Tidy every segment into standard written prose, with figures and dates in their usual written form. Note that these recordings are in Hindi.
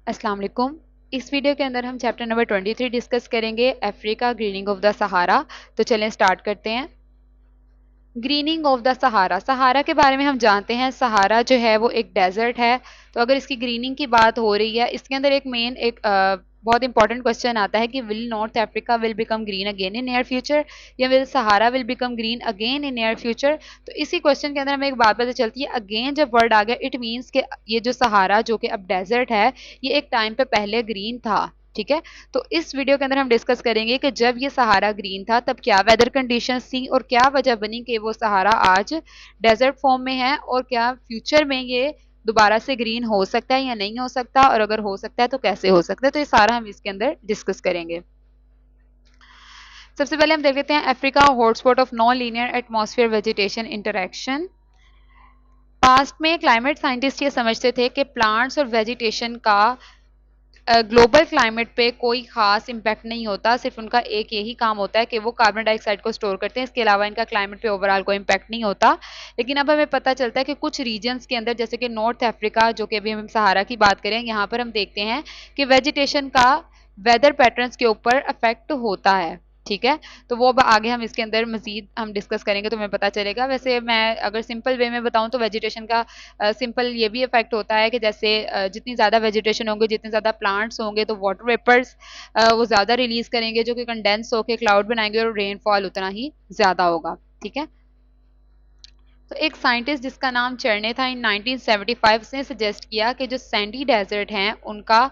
अस्सलाम वालेकुम। इस वीडियो के अंदर हम चैप्टर नंबर 23 डिस्कस करेंगे, Africa grinning of the Sahara. तो चलें स्टार्ट करते हैं। ग्रीनिंग ऑफ द सहारा, सहारा के बारे में हम जानते हैं। सहारा जो है वो एक डेजर्ट है। तो अगर इसकी ग्रीनिंग की बात हो रही है, इसके अंदर एक बहुत इंपॉर्टेंट क्वेश्चन आता है कि will North Africa will become green again in near future, या will Sahara will become green again in near future. तो इसी क्वेश्चन के अंदर हमें एक बात पता चलती है, अगेन जब वर्ड आ गया इट मीन्स कि ये जो सहारा जो कि अब डेजर्ट है, ये एक टाइम पे पहले ग्रीन था। ठीक है, तो इस वीडियो के अंदर हम डिस्कस करेंगे कि जब ये सहारा ग्रीन था तब क्या वेदर कंडीशंस थी और क्या वजह बनी कि वो सहारा आज डेजर्ट फॉर्म में है, और क्या फ्यूचर में ये दोबारा से ग्रीन हो सकता है या नहीं हो सकता, और अगर हो सकता है तो कैसे हो सकता है। तो ये सारा हम इसके अंदर डिस्कस करेंगे। सबसे पहले हम देख लेते हैं Africa hotspot of non linear atmosphere vegetation interaction. Past में क्लाइमेट साइंटिस्ट ये समझते थे कि प्लांट्स और वेजिटेशन का ग्लोबल क्लाइमेट पे कोई खास इम्पैक्ट नहीं होता, सिर्फ उनका एक यही काम होता है कि वो कार्बन डाइऑक्साइड को स्टोर करते हैं। इसके अलावा इनका क्लाइमेट पे ओवरऑल कोई इम्पैक्ट नहीं होता। लेकिन अब हमें पता चलता है कि कुछ रीजन्स के अंदर, जैसे कि नॉर्थ अफ्रीका, जो कि अभी हम सहारा की बात करें, यहाँ पर हम देखते हैं कि वेजिटेशन का वेदर पैटर्न्स के ऊपर अफेक्ट होता है। ठीक है, तो वो आगे हम इसके अंदर मजीद हम डिस्कस करेंगे तो हमें पता चलेगा। वैसे मैं अगर सिंपल वे में बताऊं तो वेजिटेशन का सिंपल ये भी इफेक्ट होता है कि जैसे जितनी ज़्यादा वेजिटेशन होंगे, जितने ज़्यादा प्लांट्स होंगे, तो वाटर वेपर्स वो ज़्यादा रिलीज करेंगे, जो कि कंडेंस होकर क्लाउड बनाएंगे और रेनफॉल उतना ही ज़्यादा होगा। ठीक है, तो एक साइंटिस्ट जिसका नाम चर्ने था, इन 1975 ने सजेस्ट किया कि जो सैंडी डेजर्ट हैं उनका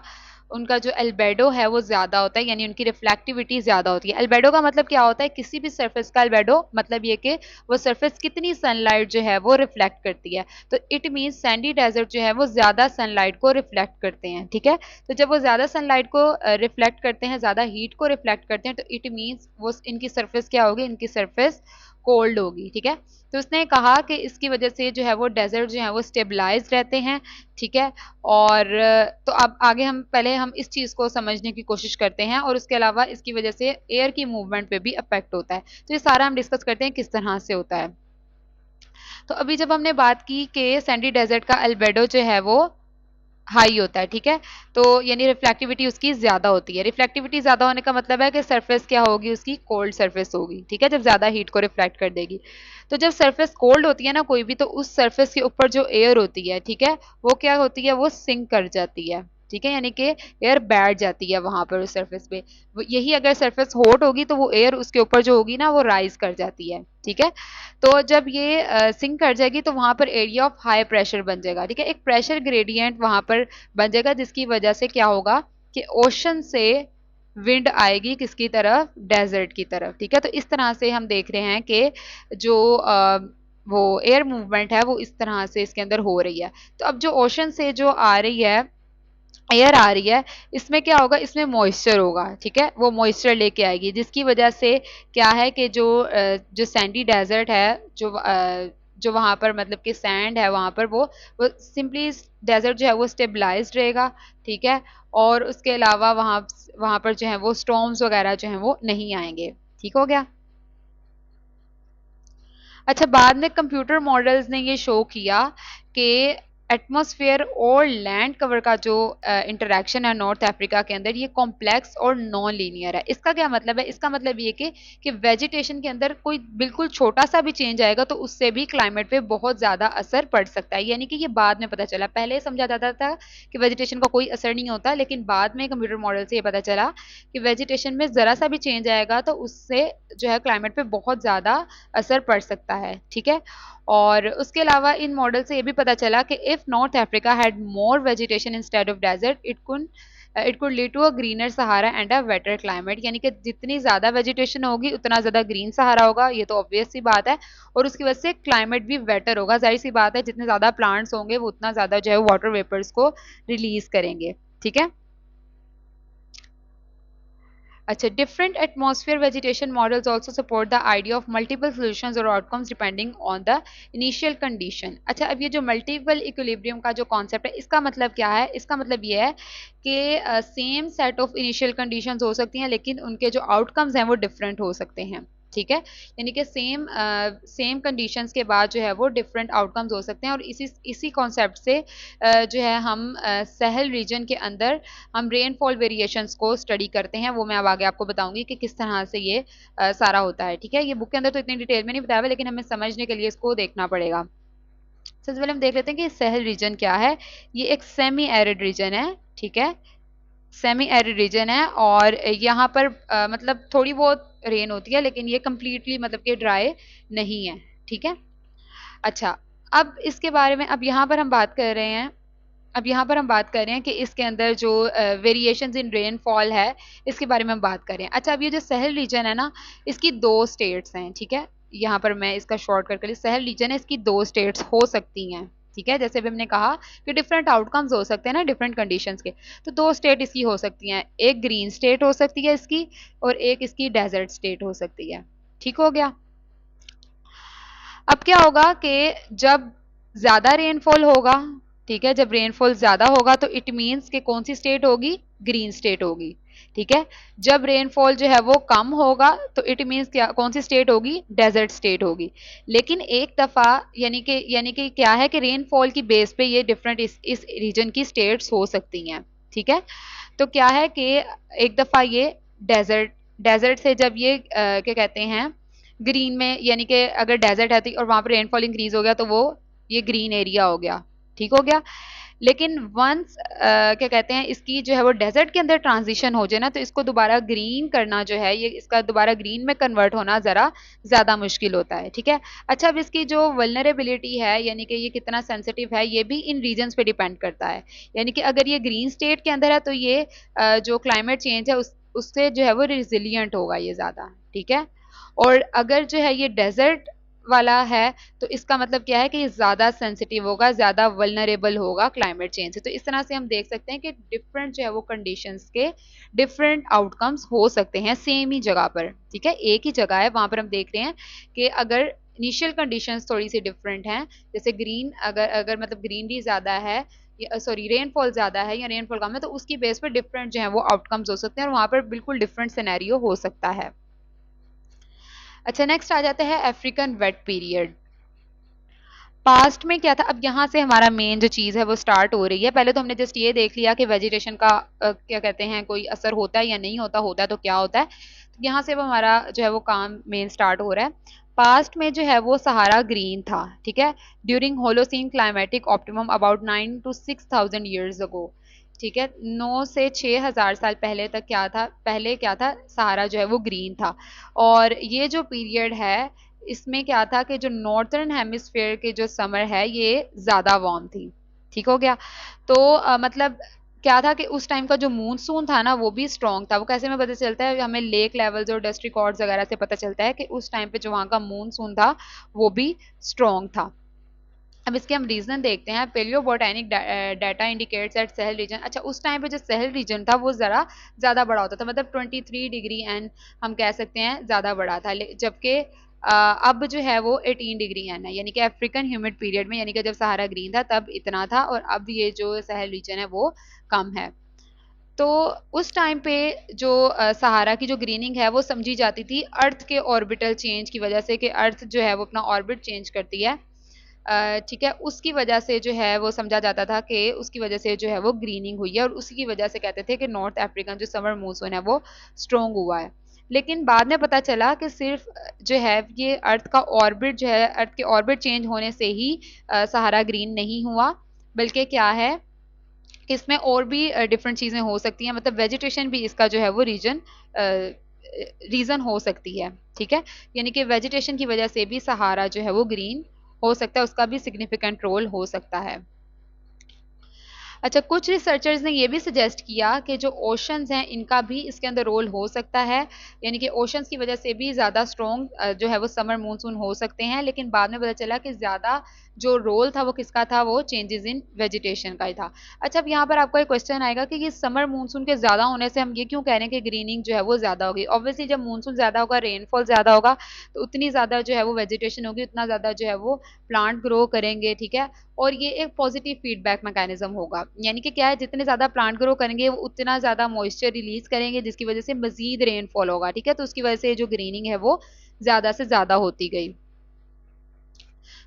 उनका जो एल्बेडो है वो ज़्यादा होता है, यानी उनकी रिफ्लेक्टिविटी ज़्यादा होती है। एल्बेडो का मतलब क्या होता है? किसी भी सरफेस का एल्बेडो मतलब ये कि वो सरफेस कितनी सनलाइट जो है वो रिफ्लेक्ट करती है। तो इट मीन्स सैंडी डेजर्ट जो है वो ज़्यादा सनलाइट को रिफ्लेक्ट करते हैं। ठीक है, तो जब वो ज़्यादा सनलाइट को रिफ्लेक्ट करते हैं, ज़्यादा हीट को रिफ्लेक्ट करते हैं, तो इट मीन्स वो इनकी सरफेस क्या होगी? इनकी सरफेस कोल्ड होगी। ठीक है, तो उसने कहा कि इसकी वजह से जो है वो डेजर्ट जो है वो स्टेबलाइज रहते हैं। ठीक है, और तो अब आगे हम इस चीज़ को समझने की कोशिश करते हैं, और उसके अलावा इसकी वजह से एयर की मूवमेंट पे भी अफेक्ट होता है। तो ये सारा हम डिस्कस करते हैं किस तरह से होता है। तो अभी जब हमने बात की कि सैंडी डेजर्ट का अल्बेडो जो है वो हाई होता है। ठीक है, तो यानी रिफ्लेक्टिविटी उसकी ज़्यादा होती है। रिफ्लेक्टिविटी ज़्यादा होने का मतलब है कि सरफेस क्या होगी? उसकी कोल्ड सरफेस होगी। ठीक है, जब ज़्यादा हीट को रिफ्लेक्ट कर देगी। तो जब सरफेस कोल्ड होती है ना कोई भी, तो उस सरफेस के ऊपर जो एयर होती है, ठीक है, वो क्या होती है? वो सिंक कर जाती है। ठीक है, यानी कि एयर बैठ जाती है वहां पर उस सरफेस पे। यही अगर सरफेस हॉट होगी तो वो एयर उसके ऊपर जो होगी ना वो राइज कर जाती है। ठीक है, तो जब ये सिंक कर जाएगी तो वहां पर एरिया ऑफ हाई प्रेशर बन जाएगा। ठीक है, एक प्रेशर ग्रेडियंट वहां पर बन जाएगा, जिसकी वजह से क्या होगा कि ओशन से विंड आएगी किसकी तरफ? डेजर्ट की तरफ। ठीक है, तो इस तरह से हम देख रहे हैं कि जो वो एयर मूवमेंट है वो इस तरह से इसके अंदर हो रही है। तो अब जो ओशन से जो आ रही है एयर आ रही है, इसमें क्या होगा? इसमें मॉइस्चर होगा। ठीक है, वो मॉइस्चर लेके आएगी, जिसकी वजह से क्या है कि जो सैंडी डेजर्ट है, जो वहां पर मतलब कि सैंड है वहां पर, वो सिंपली डेजर्ट जो है वो स्टेबलाइज्ड रहेगा। ठीक है, और उसके अलावा वहां वहां पर जो है वो स्टॉर्म्स वगैरह जो है वो नहीं आएंगे। ठीक हो गया। अच्छा, बाद में कंप्यूटर मॉडल्स ने ये शो किया कि एटमॉस्फेयर और लैंड कवर का जो इंटरेक्शन है नॉर्थ अफ्रीका के अंदर, ये कॉम्प्लेक्स और नॉन लीनियर है। इसका क्या मतलब है? इसका मतलब ये कि वेजिटेशन के अंदर कोई बिल्कुल छोटा सा भी चेंज आएगा तो उससे भी क्लाइमेट पे बहुत ज़्यादा असर पड़ सकता है। यानी कि ये बाद में पता चला, पहले समझा जाता था कि वेजिटेशन का कोई असर नहीं होता, लेकिन बाद में कंप्यूटर मॉडल से ये पता चला कि वेजिटेशन में ज़रा सा भी चेंज आएगा तो उससे जो है क्लाइमेट पे बहुत ज़्यादा असर पड़ सकता है। ठीक है, और उसके अलावा इन मॉडल से ये भी पता चला कि if North Africa had more vegetation instead of desert, it could lead to a greener Sahara and a wetter climate. यानी कि जितनी ज्यादा वेजिटेशन होगी उतना ज्यादा ग्रीन सहारा होगा, ये तो ऑब्वियस सी बात है, और उसकी वजह से क्लाइमेट भी वेटर होगा। जाहिर सी बात है, जितने ज्यादा प्लांट्स होंगे वो उतना ज्यादा जो है वाटर वेपर्स को रिलीज करेंगे। ठीक है, अच्छा, different atmosphere vegetation models also support the idea of multiple solutions or outcomes depending on the initial condition। अच्छा, अब ये जो multiple equilibrium का जो concept है, इसका मतलब क्या है? इसका मतलब ये है कि same set of initial conditions हो सकती हैं, लेकिन उनके जो आउटकम्स हैं वो डिफरेंट हो सकते हैं। ठीक है, यानी कि सेम कंडीशंस के बाद जो है वो डिफरेंट आउटकम्स हो सकते हैं। और इसी कॉन्सेप्ट से जो है हम सहल रीजन के अंदर हम रेनफॉल वेरिएशंस को स्टडी करते हैं। वो मैं अब आगे आपको बताऊंगी कि किस तरह से ये सारा होता है। ठीक है, ये बुक के अंदर तो इतनी डिटेल में नहीं बताया हुआ, लेकिन हमें समझने के लिए इसको देखना पड़ेगा। सबसे पहले हम देख लेते हैं कि सहल रीजन क्या है। ये एक सेमी एरिड रीजन है। ठीक है, सेमी एरिड रीजन है और यहाँ पर मतलब थोड़ी बहुत रेन होती है, लेकिन ये कम्प्लीटली मतलब कि ड्राई नहीं है। ठीक है, अच्छा, अब इसके बारे में अब यहाँ पर हम बात कर रहे हैं। अब यहाँ पर हम बात कर रहे हैं कि इसके अंदर जो वेरिएशंस इन रेनफॉल है, इसके बारे में हम बात कर रहे हैं। अच्छा, अब ये जो सहल रीजन है ना, इसकी दो स्टेट्स हैं। ठीक है, यहाँ पर मैं इसका शॉर्टकट कर ली, सहल रीजन है, इसकी दो स्टेट्स हो सकती हैं। ठीक है, जैसे भी हमने कहा कि डिफरेंट आउटकम्स हो सकते हैं ना डिफरेंट कंडीशंस के, तो दो स्टेट इसकी हो सकती हैं। एक ग्रीन स्टेट हो सकती है इसकी, और एक इसकी डेजर्ट स्टेट हो सकती है। ठीक हो गया। अब क्या होगा कि जब ज्यादा रेनफॉल होगा, ठीक है, जब रेनफॉल ज्यादा होगा तो इट मींस कि कौन सी स्टेट होगी, ग्रीन स्टेट होगी। ठीक है, जब रेनफॉल जो है वो कम होगा तो इट मींस क्या, कौन सी स्टेट होगी, डेजर्ट स्टेट होगी। लेकिन एक दफा यानी कि क्या है कि रेनफॉल की बेस पे ये डिफरेंट इस रीजन की स्टेट्स हो सकती हैं। ठीक है, तो क्या है कि एक दफा ये डेजर्ट डेजर्ट से जब ये क्या कहते हैं, ग्रीन में, यानी कि अगर डेजर्ट है और वहां पर रेनफॉल इंक्रीज हो गया तो वो ये ग्रीन एरिया हो गया। ठीक हो गया। लेकिन वंस क्या कहते हैं, इसकी जो है वो डेजर्ट के अंदर ट्रांजिशन हो जाए ना, तो इसको दोबारा ग्रीन करना जो है, ये इसका दोबारा ग्रीन में कन्वर्ट होना जरा ज्यादा मुश्किल होता है। ठीक है, अच्छा, अब इसकी जो वल्नरेबिलिटी है, यानी कि ये कितना सेंसिटिव है, ये भी इन रीजन्स पे डिपेंड करता है। यानी कि अगर ये ग्रीन स्टेट के अंदर है तो ये जो क्लाइमेट चेंज है उससे जो है वो रिजिलियंट होगा ये ज्यादा। ठीक है, और अगर जो है ये डेजर्ट वाला है तो इसका मतलब क्या है कि ये ज्यादा सेंसिटिव होगा, ज्यादा वल्नरेबल होगा क्लाइमेट चेंज से। तो इस तरह से हम देख सकते हैं कि डिफरेंट जो है वो कंडीशंस के डिफरेंट आउटकम्स हो सकते हैं सेम ही जगह पर। ठीक है, एक ही जगह है, वहां पर हम देख रहे हैं कि अगर इनिशियल कंडीशंस थोड़ी सी डिफरेंट हैं, जैसे ग्रीन अगर अगर मतलब ग्रीनरी ज्यादा है, सॉरी रेनफॉल ज्यादा है या रेनफॉल कम है, तो उसकी बेस पर डिफरेंट जो है वो आउटकम्स हो सकते हैं और वहां पर बिल्कुल डिफरेंट सिनेरियो हो सकता है। अच्छा, नेक्स्ट आ जाता है अफ्रीकन वेट पीरियड। पास्ट में क्या था, अब यहाँ से हमारा मेन जो चीज है वो स्टार्ट हो रही है। पहले तो हमने जस्ट ये देख लिया कि वेजिटेशन का क्या कहते हैं, कोई असर होता है या नहीं होता, होता है तो क्या होता है। तो यहाँ से अब हमारा जो है वो काम मेन स्टार्ट हो रहा है। पास्ट में जो है वो सहारा ग्रीन था। ठीक है, during Holocene climatic optimum about 9 to 6,000 years ago. ठीक है, 9 से 6,000 साल पहले तक क्या था, पहले क्या था, सहारा जो है वो ग्रीन था। और ये जो पीरियड है, इसमें क्या था कि जो नॉर्थर्न हेमिस्फेयर के जो समर है ये ज्यादा वार्म थी। ठीक हो गया। तो मतलब क्या था कि उस टाइम का जो मूनसून था ना वो भी स्ट्रॉन्ग था। वो कैसे में पता चलता है, हमें लेक लेवल्स और डस्ट रिकॉर्ड्स वगैरह से पता चलता है कि उस टाइम पे जो वहाँ का मूनसून था वो भी स्ट्रॉन्ग था। अब इसके हम रीजन देखते हैं। Paleo botanic data indicates at Sahel region. अच्छा, उस टाइम पे जो सहल रीजन था वो जरा ज्यादा बड़ा होता था, मतलब 23 डिग्री एंड हम कह सकते हैं ज्यादा बड़ा था। जबकि अब जो है वो 18 डिग्री एन है, यानी कि अफ्रीकन ह्यूमिड पीरियड में, यानी कि जब सहारा ग्रीन था तब इतना था, और अब ये जो सहल रीजन है वो कम है। तो उस टाइम पे जो सहारा की जो ग्रीनिंग है वो समझी जाती थी अर्थ के ऑर्बिटल चेंज की वजह से, कि अर्थ जो है वो अपना ऑर्बिट चेंज करती है। ठीक है, उसकी वजह से जो है वो समझा जाता था कि उसकी वजह से जो है वो ग्रीनिंग हुई है, और उसी की वजह से कहते थे कि नॉर्थ अफ्रीकन जो समर मूनसून है वो स्ट्रोंग हुआ है। लेकिन बाद में पता चला कि सिर्फ जो है ये अर्थ का ऑर्बिट जो है, अर्थ के ऑर्बिट चेंज होने से ही सहारा ग्रीन नहीं हुआ, बल्कि क्या है कि इसमें और भी डिफरेंट चीजें हो सकती हैं, मतलब वेजिटेशन भी इसका जो है वो रीजन हो सकती है। ठीक है, यानी कि वेजिटेशन की वजह से भी सहारा जो है वो ग्रीन हो सकता है, उसका भी सिग्निफिकेंट रोल हो सकता है। अच्छा, कुछ रिसर्चर्स ने ये भी सजेस्ट किया कि जो ओशंस हैं इनका भी इसके अंदर रोल हो सकता है, यानी कि ओशंस की वजह से भी ज़्यादा स्ट्रॉन्ग जो है वो समर मूनसून हो सकते हैं। लेकिन बाद में पता चला कि ज़्यादा जो रोल था वो किसका था, वो चेंजेस इन वेजिटेशन का ही था। अच्छा, अब यहाँ पर आपका एक क्वेश्चन आएगा कि ये समर मूनसून के ज़्यादा होने से हम ये क्यों कह रहे हैं कि ग्रीनिंग जो है वो ज़्यादा होगी। ऑब्वियसली जब मूनसून ज़्यादा होगा, रेनफॉल ज़्यादा होगा, तो उतनी ज़्यादा जो है वो वेजिटेशन होगी, उतना ज़्यादा जो है वो प्लांट ग्रो करेंगे। ठीक है, और ये एक पॉजिटिव फीडबैक मैकेनिज्म होगा। यानी कि क्या है, जितने ज़्यादा प्लांट ग्रो करेंगे वो उतना ज़्यादा मॉइस्चर रिलीज करेंगे, जिसकी वजह से मजीद रेनफॉल होगा। ठीक है, तो उसकी वजह से जो ग्रीनिंग है वो ज़्यादा से ज़्यादा होती गई।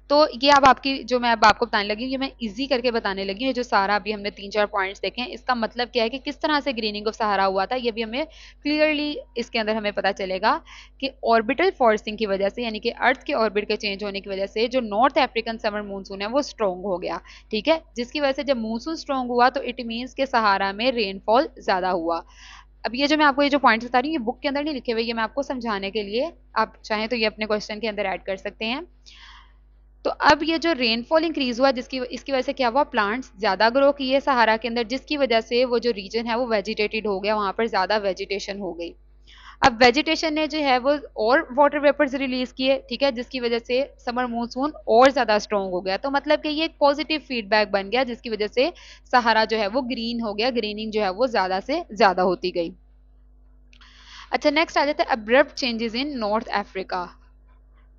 तो ये अब आपकी जो मैं अब आपको बताने लगी हूँ, ये मैं इजी करके बताने लगी हूँ। ये जो सारा अभी हमने 3-4 पॉइंट्स देखे हैं, इसका मतलब क्या है कि किस तरह से ग्रीनिंग ऑफ सहारा हुआ था, ये भी हमें क्लियरली इसके अंदर हमें पता चलेगा कि ऑर्बिटल फोर्सिंग की वजह से, यानी कि अर्थ के ऑर्बिट के चेंज होने की वजह से जो नॉर्थ अफ्रीकन समर मानसून है वो स्ट्रॉन्ग हो गया। ठीक है, जिसकी वजह से जब मानसून स्ट्रॉन्ग हुआ तो इट मीन्स के सहारा में रेनफॉल ज्यादा हुआ। अब ये जो मैं आपको ये जो पॉइंट्स बता रही हूँ, ये बुक के अंदर नहीं लिखे हुए, ये मैं आपको समझाने के लिए, आप चाहें तो ये अपने क्वेश्चन के अंदर ऐड कर सकते हैं। तो अब ये जो रेनफॉल इंक्रीज हुआ, जिसकी इसकी वजह से क्या हुआ, प्लांट्स ज्यादा ग्रो किए सहारा के अंदर, जिसकी वजह से वो जो रीजन है वो वेजिटेटेड हो गया, वहां पर ज्यादा वेजिटेशन हो गई। अब वेजिटेशन ने जो है वो और वाटर वेपर्स रिलीज किए। ठीक है, जिसकी वजह से समर मानसून और ज्यादा स्ट्रॉन्ग हो गया। तो मतलब कि ये एक पॉजिटिव फीडबैक बन गया, जिसकी वजह से सहारा जो है वो ग्रीन हो गया, ग्रीनिंग जो है वो ज्यादा से ज्यादा होती गई। अच्छा, नेक्स्ट आ जाता है abrupt changes in north Africa.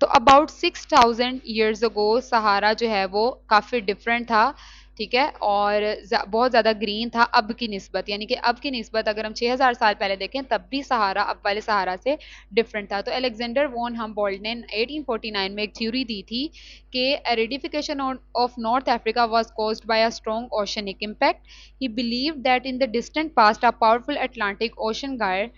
तो अबाउट 6000 ईयर्स अगो सहारा जो है वो काफ़ी डिफरेंट था। ठीक है, और बहुत ज़्यादा ग्रीन था अब की निस्बत, यानी कि अब की निस्बत अगर हम 6000 साल पहले देखें तब भी सहारा अब वाले सहारा से डिफरेंट था। तो अलेक्जेंडर वॉन हम्बोल्ट ने 1849 में एक थ्योरी दी थी कि aridification of North Africa was caused by a strong oceanic impact. He believe that in the distant past a powerful Atlantic ocean gyre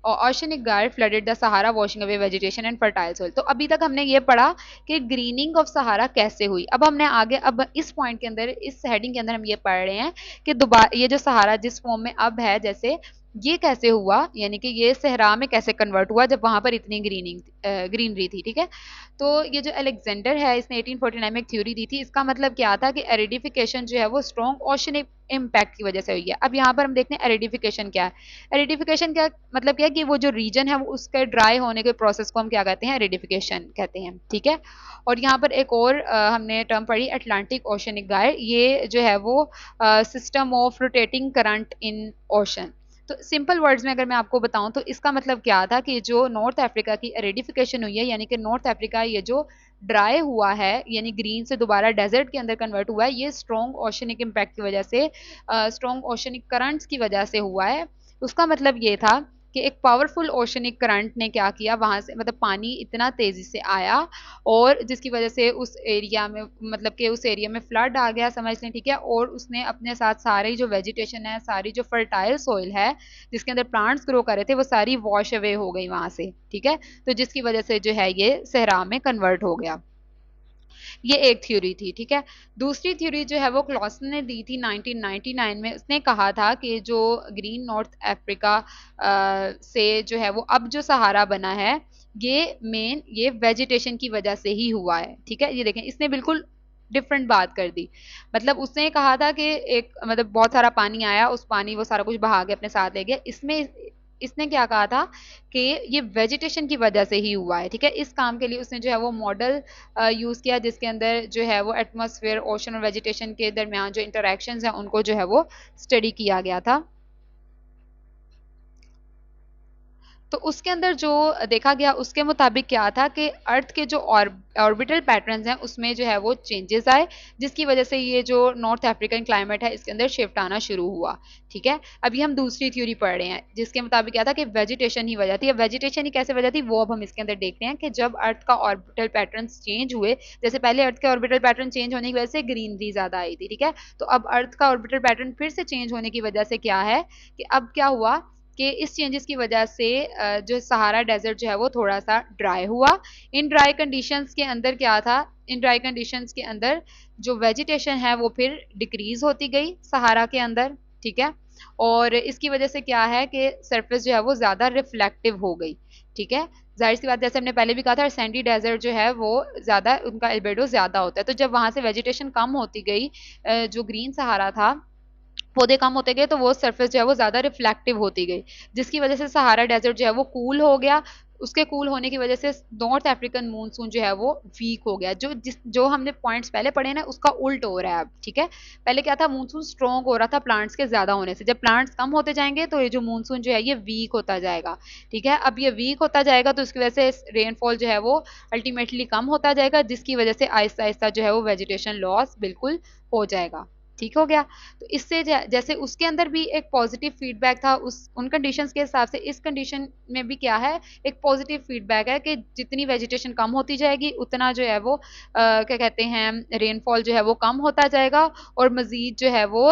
oceanic gyre flooded the Sahara washing away vegetation and fertile soil. तो अभी तक हमने ये पढ़ा कि ग्रीनिंग ऑफ सहारा कैसे हुई। अब हमने आगे, अब इस पॉइंट के अंदर, इस हेडिंग के अंदर हम ये पढ़ रहे हैं कि दोबारा ये जो सहारा जिस फॉर्म में अब है, जैसे ये कैसे हुआ, यानी कि ये सहरा में कैसे कन्वर्ट हुआ जब वहां पर इतनी ग्रीनरी थी। ठीक है, तो ये जो अलेक्जेंडर है, इसने 1849 में एक थ्योरी दी थी। इसका मतलब क्या था कि एरिडिफिकेशन जो है वो स्ट्रॉन्ग ओशनिक इम्पैक्ट की वजह से हुई है। अब यहाँ पर हम देखते हैं एरिडिफिकेशन क्या है। एरिडिफिकेशन क्या मतलब क्या है कि वो जो रीजन है वो उसके ड्राई होने के प्रोसेस को हम क्या कहते हैं, एरिडिफिकेशन कहते हैं। ठीक है, और यहाँ पर एक और हमने टर्म पढ़ी अटलांटिक ओशनिक गायर। ये जो है वो system of rotating current in ocean. तो सिंपल वर्ड्स में अगर मैं आपको बताऊं तो इसका मतलब क्या था कि जो नॉर्थ अफ्रीका की एरिडिफिकेशन हुई है, यानी कि नॉर्थ अफ्रीका ये जो ड्राई हुआ है, यानी ग्रीन से दोबारा डेजर्ट के अंदर कन्वर्ट हुआ है, ये स्ट्रॉन्ग ओशनिक इम्पैक्ट की वजह से, स्ट्रॉन्ग ओशनिक करंट्स की वजह से हुआ है। उसका मतलब ये था कि एक पावरफुल ओशनिक करंट ने क्या किया, वहां से मतलब पानी इतना तेजी से आया और जिसकी वजह से उस एरिया में, मतलब कि उस एरिया में फ्लड आ गया समझ लें। ठीक है, और उसने अपने साथ सारी जो वेजिटेशन है, सारी जो फर्टाइल सोइल है जिसके अंदर प्लांट्स ग्रो कर रहे थे, वो सारी वॉश अवे हो गई वहां से। ठीक है, तो जिसकी वजह से जो है ये सहरा में कन्वर्ट हो गया। ये एक थ्योरी थी। ठीक है, दूसरी थ्योरी जो है वो क्लॉसन ने दी थी 1999 में। उसने कहा था कि जो ग्रीन नॉर्थ अफ्रीका से जो है वो अब जो सहारा बना है, ये वेजिटेशन की वजह से ही हुआ है। ठीक है, ये देखें, इसने बिल्कुल डिफरेंट बात कर दी। मतलब उसने कहा था कि एक मतलब बहुत सारा पानी आया, उस पानी वो सारा कुछ बहा के अपने साथ ले गया। इसमें इसने क्या कहा था कि ये वेजिटेशन की वजह से ही हुआ है। ठीक है, इस काम के लिए उसने जो है वो मॉडल यूज किया, जिसके अंदर जो है वो एटमॉस्फेयर, ओशन और वेजिटेशन के दरमियान जो इंटरेक्शंस हैं उनको जो है वो स्टडी किया गया था। तो उसके अंदर जो देखा गया उसके मुताबिक क्या था कि अर्थ के जो ऑर्बिटल पैटर्न्स हैं उसमें जो है वो चेंजेस आए, जिसकी वजह से ये जो नॉर्थ अफ्रीकन क्लाइमेट है इसके अंदर शिफ्ट आना शुरू हुआ। ठीक है, अभी हम दूसरी थ्योरी पढ़ रहे हैं जिसके मुताबिक क्या था कि वेजिटेशन ही वजह थी। अब वेजिटेशन ही कैसे वजह थी वो अब हम इसके अंदर देख रहे हैं कि जब अर्थ का ऑर्बिटल पैटर्न चेंज हुए, जैसे पहले अर्थ के ऑर्बिटल पैटर्न चेंज होने की वजह से ग्रीनरी ज्यादा आई थी। ठीक है, तो अब अर्थ का ऑर्बिटल पैटर्न फिर से चेंज होने की वजह से क्या है कि अब क्या हुआ कि इस चेंजेस की वजह से जो सहारा डेजर्ट जो है वो थोड़ा सा ड्राई हुआ। इन ड्राई कंडीशंस के अंदर क्या था, इन ड्राई कंडीशंस के अंदर जो वेजिटेशन है वो फिर डिक्रीज होती गई सहारा के अंदर। ठीक है, और इसकी वजह से क्या है कि सरफेस जो है वो ज्यादा रिफ्लेक्टिव हो गई। ठीक है, जाहिर सी बात, जैसे हमने पहले भी कहा था, सैंडी डेजर्ट जो है वो ज्यादा, उनका एल्बेडो ज्यादा होता है। तो जब वहां से वेजिटेशन कम होती गई, जो ग्रीन सहारा था, पौधे कम होते गए, तो वो सरफेस जो है वो ज्यादा रिफ्लेक्टिव होती गई, जिसकी वजह से सहारा डेजर्ट जो है वो कूल हो गया। उसके कूल होने की वजह से नॉर्थ अफ्रीकन मानसून जो है वो वीक हो गया। जो हमने पॉइंट्स पहले पढ़े ना उसका उल्ट हो रहा है अब। ठीक है, पहले क्या था, मानसून स्ट्रॉन्ग हो रहा था प्लांट्स के ज्यादा होने से। जब प्लांट्स कम होते जाएंगे तो ये जो मानसून जो है ये वीक होता जाएगा। ठीक है, अब ये वीक होता जाएगा तो उसकी वजह से रेनफॉल जो है वो अल्टीमेटली कम होता जाएगा, जिसकी वजह से आहिस्ता आहिस्ता जो है वो वेजिटेशन लॉस बिल्कुल हो जाएगा। ठीक हो गया। तो इससे जैसे उसके अंदर भी एक पॉजिटिव फीडबैक था उस उन कंडीशंस के हिसाब से, इस कंडीशन में भी क्या है, एक पॉजिटिव फीडबैक है कि जितनी वेजिटेशन कम होती जाएगी उतना जो है वो क्या कहते हैं, रेनफॉल जो है वो कम होता जाएगा और मजीद जो है वो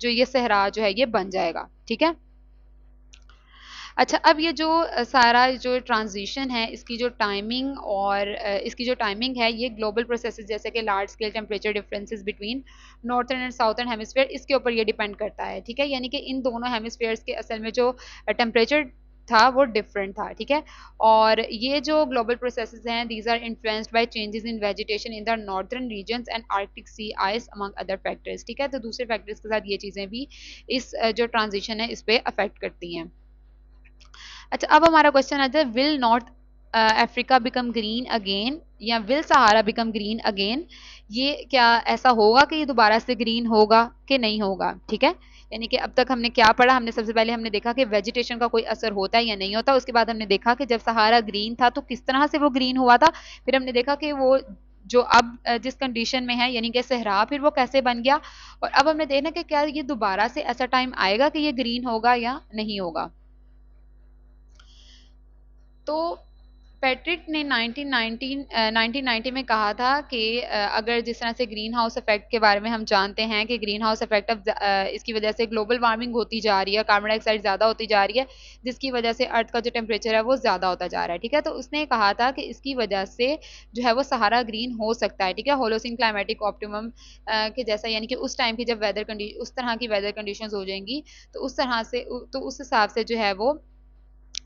जो ये सहरा जो है ये बन जाएगा। ठीक है। अच्छा, अब ये जो सारा जो ट्रांजिशन है इसकी जो टाइमिंग और इसकी जो टाइमिंग है ये ग्लोबल प्रोसेसेस जैसे कि large scale temperature differences between northern and southern hemisphere, इसके ऊपर ये डिपेंड करता है। ठीक है, यानी कि इन दोनों हेमिस्फीयर्स के असल में जो टेम्परेचर था वो डिफरेंट था। ठीक है, और ये जो ग्लोबल प्रोसेसेस हैं these are influenced by changes in vegetation in the northern regions and Arctic sea ice among other factors. ठीक है, तो दूसरे फैक्टर्स के साथ ये चीज़ें भी इस जो ट्रांजिशन है इस पे अफेक्ट करती हैं। अच्छा, अब हमारा क्वेश्चन आता है, will not Africa become green again या will Sahara become green again? ये क्या ऐसा होगा कि ये दोबारा से ग्रीन होगा कि नहीं होगा? ठीक है, यानी कि अब तक हमने क्या पढ़ा, हमने सबसे पहले हमने देखा कि वेजिटेशन का कोई असर होता है या नहीं होता। उसके बाद हमने देखा कि जब सहारा ग्रीन था तो किस तरह से वो ग्रीन हुआ था। फिर हमने देखा कि वो जो अब जिस कंडीशन में है यानी कि सहरा, फिर वो कैसे बन गया। और अब हमने देखना कि क्या ये दोबारा से ऐसा टाइम आएगा कि ये ग्रीन होगा या नहीं होगा। तो पैट्रिक ने 1990 में कहा था कि अगर जिस तरह से ग्रीन हाउस इफेक्ट के बारे में हम जानते हैं कि ग्रीन हाउस इफेक्ट अब इसकी वजह से ग्लोबल वार्मिंग होती जा रही है, कार्बन डाइऑक्साइड ज़्यादा होती जा रही है, जिसकी वजह से अर्थ का जो टेम्परेचर है वो ज़्यादा होता जा रहा है। ठीक है, तो उसने कहा था कि इसकी वजह से जो है वो सहारा ग्रीन हो सकता है। ठीक है, होलोसिन क्लाइमेटिक ऑप्टिमम के जैसा, यानी कि उस टाइम की जब वेदर कंडीशन उस तरह की वेदर कंडीशंस हो जाएंगी तो उस तरह से तो उस हिसाब से जो है वो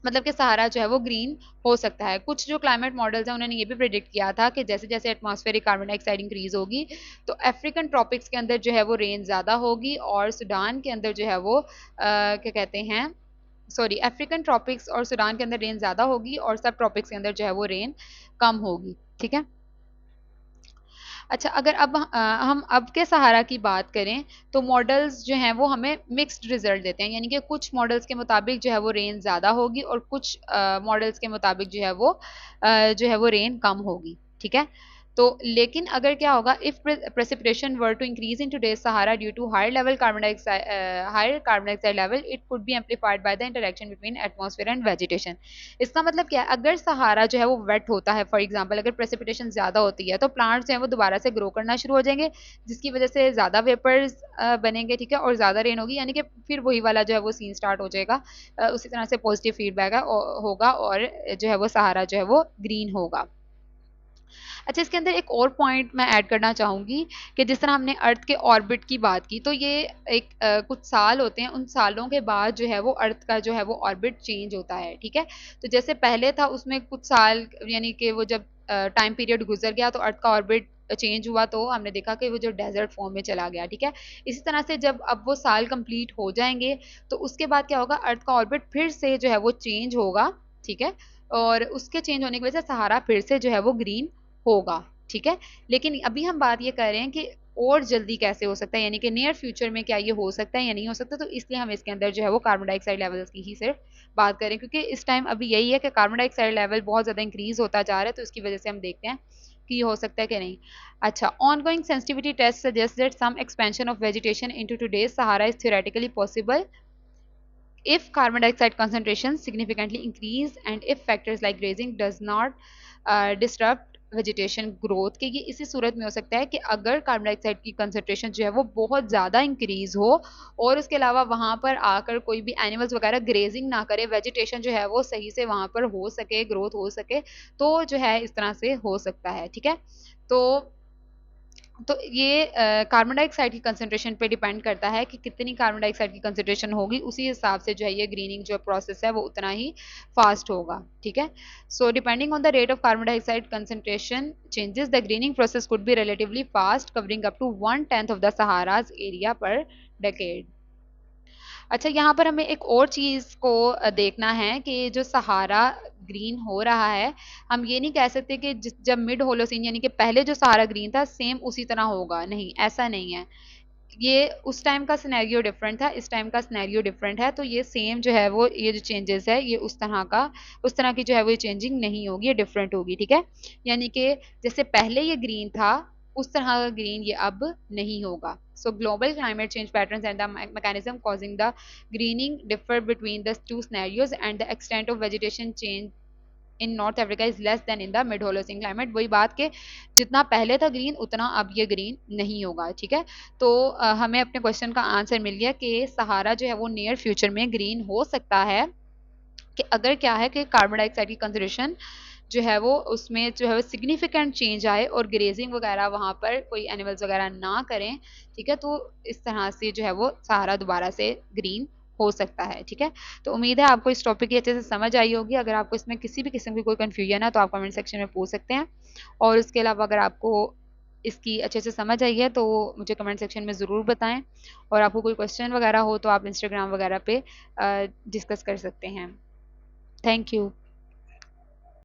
मतलब कि सहारा जो है वो ग्रीन हो सकता है। कुछ जो क्लाइमेट मॉडल्स हैं उन्होंने ये भी प्रिडिक्ट किया था कि जैसे जैसे एटमॉस्फेरिक कार्बन डाइऑक्साइड इंक्रीज होगी तो अफ्रीकन ट्रॉपिक्स के अंदर जो है वो रेन ज़्यादा होगी और सूडान के अंदर जो है वो क्या कहते हैं, सॉरी, अफ्रीकन ट्रॉपिक्स और सूडान के अंदर रेन ज़्यादा होगी और सब ट्रॉपिक्स के अंदर जो है वो रेन कम होगी। ठीक है। अच्छा, अगर अब हम अब के सहारा की बात करें तो मॉडल्स जो हैं वो हमें मिक्स्ड रिजल्ट देते हैं, यानी कि कुछ मॉडल्स के मुताबिक जो है वो रेन ज़्यादा होगी और कुछ मॉडल्स के मुताबिक जो है वो रेन कम होगी। ठीक है, तो लेकिन अगर क्या होगा, if precipitation were to increase in today's Sahara due to higher carbon dioxide level, it could be amplified by the interaction between atmosphere and vegetation। इसका मतलब क्या है, अगर सहारा जो है वो वेट होता है, फॉर एग्जांपल अगर प्रेसिपिटेशन ज़्यादा होती है तो प्लांट्स जो है वो दोबारा से ग्रो करना शुरू हो जाएंगे, जिसकी वजह से ज़्यादा वेपर्स बनेंगे। ठीक है, और ज़्यादा रेन होगी, यानी कि फिर वही वाला जो है वो सीन स्टार्ट हो जाएगा। उसी तरह से पॉजिटिव फीडबैक होगा और जो है वो सहारा जो है वो ग्रीन होगा। अच्छा, इसके अंदर एक और पॉइंट मैं ऐड करना चाहूँगी कि जिस तरह हमने अर्थ के ऑर्बिट की बात की, तो ये एक कुछ साल होते हैं, उन सालों के बाद जो है वो अर्थ का जो है वो ऑर्बिट चेंज होता है। ठीक है, तो जैसे पहले था उसमें कुछ साल, यानी कि वो जब टाइम पीरियड गुजर गया तो अर्थ का ऑर्बिट चेंज हुआ तो हमने देखा कि वो जो डेजर्ट फॉर्म में चला गया। ठीक है, इसी तरह से जब अब वो साल कंप्लीट हो जाएंगे तो उसके बाद क्या होगा, अर्थ का ऑर्बिट फिर से जो है वो चेंज होगा। ठीक है, और उसके चेंज होने की वजह से सहारा फिर से जो है वो ग्रीन होगा। ठीक है, लेकिन अभी हम बात ये कर रहे हैं कि और जल्दी कैसे हो सकता है, यानी कि नियर फ्यूचर में क्या ये हो सकता है या नहीं हो सकता, तो इसलिए हम इसके अंदर जो है वो कार्बन डाइऑक्साइड लेवल्स की ही सिर्फ बात करें, क्योंकि इस टाइम अभी यही है कि कार्बन डाइऑक्साइड लेवल बहुत ज़्यादा इंक्रीज होता जा रहा है, तो इसकी वजह से हम देखते हैं कि ये हो सकता है कि नहीं। अच्छा, ongoing sensitivity tests suggest that some expansion of vegetation into today's Sahara is theoretically possible if carbon dioxide concentrations significantly increase and if factors like grazing does not disrupt vegetation growth के, ये इसी सूरत में हो सकता है कि अगर कार्बन डाइऑक्साइड की कंसंट्रेशन जो है वो बहुत ज़्यादा इंक्रीज हो और उसके अलावा वहाँ पर आकर कोई भी एनिमल्स वगैरह ग्रेजिंग ना करे, वेजिटेशन जो है वो सही से वहाँ पर हो सके, ग्रोथ हो सके, तो जो है इस तरह से हो सकता है। ठीक है, तो ये कार्बन डाइऑक्साइड की कंसंट्रेशन पे डिपेंड करता है कि कितनी कार्बन डाइऑक्साइड की कंसंट्रेशन होगी, उसी हिसाब से जो है ये ग्रीनिंग जो प्रोसेस है वो उतना ही फास्ट होगा। ठीक है, so depending on the rate of carbon dioxide concentration changes, the greening process could be relatively fast, covering up to 1/10 of the Sahara's area per decade. अच्छा, यहाँ पर हमें एक और चीज़ को देखना है कि जो सहारा ग्रीन हो रहा है, हम ये नहीं कह सकते कि जब मिड होलोसीन यानी कि पहले जो सहारा ग्रीन था सेम उसी तरह होगा, नहीं, ऐसा नहीं है। ये उस टाइम का सिनेरियो डिफरेंट था, इस टाइम का सिनेरियो डिफरेंट है, तो ये सेम जो है वो ये जो चेंजेस है ये उस तरह की जो है वो ये चेंजिंग नहीं होगी, ये डिफरेंट होगी। ठीक है, यानी कि जैसे पहले ये ग्रीन था उस तरह का ग्रीन ये अब नहीं होगा। सो global climate change patterns and the mechanism causing the grinning differ between the two scenarios and the extent of vegetation change in north Africa is less then in the mid Holocene climate. वही बात के जितना पहले था ग्रीन उतना अब ये ग्रीन नहीं होगा। ठीक है, तो हमें अपने क्वेश्चन का आंसर मिल गया कि सहारा जो है वो नियर फ्यूचर में ग्रीन हो सकता है, कि अगर क्या है कि कार्बन डाइऑक्साइड की कंसंट्रेशन जो है वो उसमें जो है वो सिग्निफिकेंट चेंज आए और ग्रेजिंग वगैरह वहाँ पर कोई एनिमल्स वगैरह ना करें। ठीक है, तो इस तरह से जो है वो सहारा दोबारा से ग्रीन हो सकता है। ठीक है, तो उम्मीद है आपको इस टॉपिक की अच्छे से समझ आई होगी। अगर आपको इसमें किसी भी किस्म की कोई कन्फ्यूजन है तो आप कमेंट सेक्शन में पूछ सकते हैं, और उसके अलावा अगर आपको इसकी अच्छे से समझ आई है तो मुझे कमेंट सेक्शन में ज़रूर बताएं, और आपको कोई क्वेश्चन वगैरह हो तो आप इंस्टाग्राम वगैरह पे डिस्कस कर सकते हैं। Thank you.